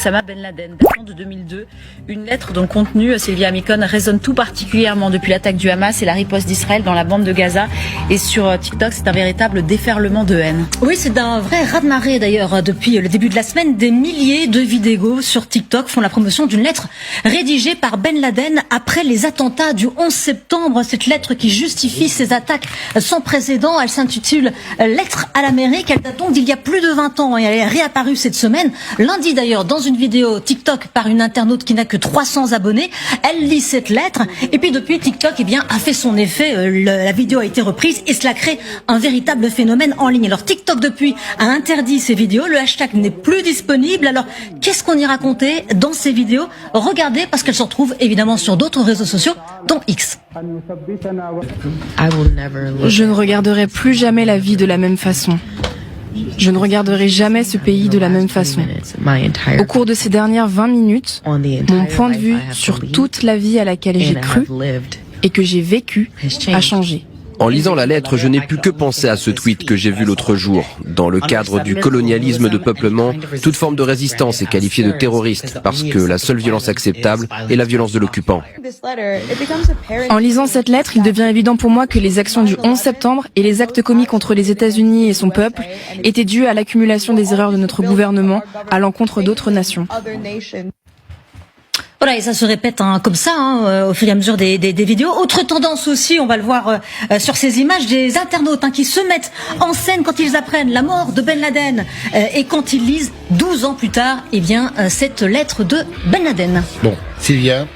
Osama Ben Laden, datant de 2002, une lettre dont le contenu, Sylvia Amicon, résonne tout particulièrement depuis l'attaque du Hamas et la riposte d'Israël dans la bande de Gaza. Et sur TikTok, c'est un véritable déferlement de haine. Oui, c'est un vrai raz-de-marée d'ailleurs. Depuis le début de la semaine, des milliers de vidéos sur TikTok font la promotion d'une lettre rédigée par Ben Laden après les attentats du 11 septembre. Cette lettre qui justifie ces attaques sans précédent, elle s'intitule « Lettre à l'Amérique ». Elle date donc d'il y a plus de 20 ans et elle est réapparue cette semaine. Lundi d'ailleurs, dans une vidéo TikTok par une internaute qui n'a que 300 abonnés. Elle lit cette lettre et puis depuis TikTok a fait son effet. La vidéo a été reprise et cela crée un véritable phénomène en ligne. Alors TikTok depuis a interdit ces vidéos. Le hashtag n'est plus disponible. Alors qu'est-ce qu'on y racontait dans ces vidéos? Regardez parce qu'elles se retrouvent évidemment sur d'autres réseaux sociaux dont X. Je ne regarderai plus jamais la vie de la même façon. Je ne regarderai jamais ce pays de la même façon. Au cours de ces dernières 20 minutes, mon point de vue sur toute la vie à laquelle j'ai cru et que j'ai vécu a changé. En lisant la lettre, je n'ai pu que penser à ce tweet que j'ai vu l'autre jour. Dans le cadre du colonialisme de peuplement, toute forme de résistance est qualifiée de terroriste parce que la seule violence acceptable est la violence de l'occupant. En lisant cette lettre, il devient évident pour moi que les actions du 11 septembre et les actes commis contre les États-Unis et son peuple étaient dus à l'accumulation des erreurs de notre gouvernement à l'encontre d'autres nations. Voilà, et ça se répète comme ça au fur et à mesure des vidéos. Autre tendance aussi, on va le voir sur ces images, des internautes qui se mettent en scène quand ils apprennent la mort de Ben Laden et quand ils lisent 12 ans plus tard cette lettre de Ben Laden. Bon, Sylvia,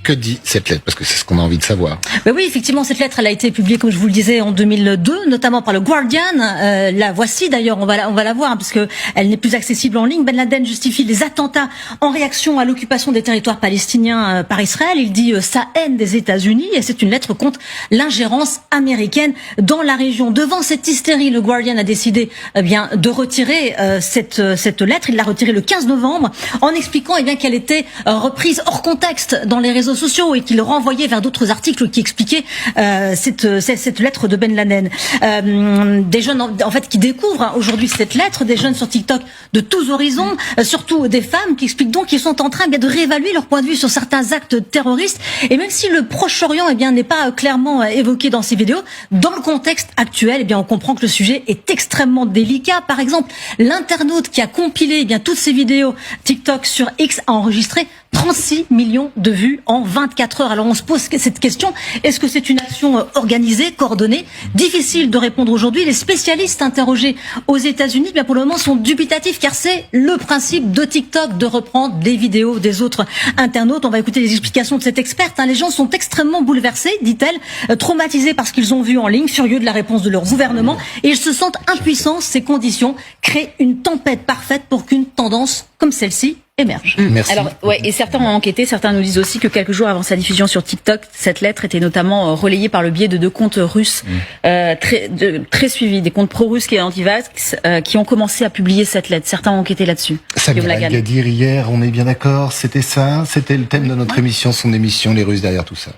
que dit cette lettre? Parce que c'est ce qu'on a envie de savoir. Ben oui, effectivement, cette lettre, elle a été publiée, comme je vous le disais, en 2002, notamment par le Guardian. La voici d'ailleurs, on va la voir, parce que elle n'est plus accessible en ligne. Ben Laden justifie les attentats en réaction à l'occupation des territoires palestiniens par Israël. Il dit sa haine des États-Unis, et c'est une lettre contre l'ingérence américaine dans la région. Devant cette hystérie, le Guardian a décidé de retirer cette lettre. Il l'a retirée le 15 novembre, en expliquant qu'elle était reprise hors contexte dans les réseaux sociaux et qu'il renvoyait vers d'autres articles qui expliquaient cette lettre de Ben Laden. Des jeunes en fait qui découvrent aujourd'hui cette lettre, des jeunes sur TikTok de tous horizons, surtout des femmes qui expliquent donc qu'ils sont en train de réévaluer leur point de vue sur certains actes terroristes. Et même si le Proche-Orient n'est pas clairement évoqué dans ces vidéos, dans le contexte actuel, on comprend que le sujet est extrêmement délicat. Par exemple, l'internaute qui a compilé toutes ces vidéos TikTok sur X a enregistré 36 millions de vues en 24 heures. Alors on se pose cette question, est-ce que c'est une action organisée, coordonnée? Difficile de répondre aujourd'hui. Les spécialistes interrogés aux États-Unis, pour le moment, sont dubitatifs car c'est le principe de TikTok de reprendre des vidéos des autres internautes. On va écouter les explications de cette experte. Les gens sont extrêmement bouleversés, dit-elle, traumatisés par ce qu'ils ont vu en ligne, furieux de la réponse de leur gouvernement et ils se sentent impuissants. Ces conditions créent une tempête parfaite pour qu'une tendance comme celle-ci émerge. Merci. Alors, et certains ont enquêté, certains nous disent aussi que quelques jours avant sa diffusion sur TikTok, cette lettre était notamment relayée par le biais de 2 comptes russes très suivis, des comptes pro-russes et anti-vax qui ont commencé à publier cette lettre. Certains ont enquêté là-dessus. Samira El-Gadir, hier, on est bien d'accord, c'était ça, c'était le thème de notre émission, son émission, les Russes derrière tout ça.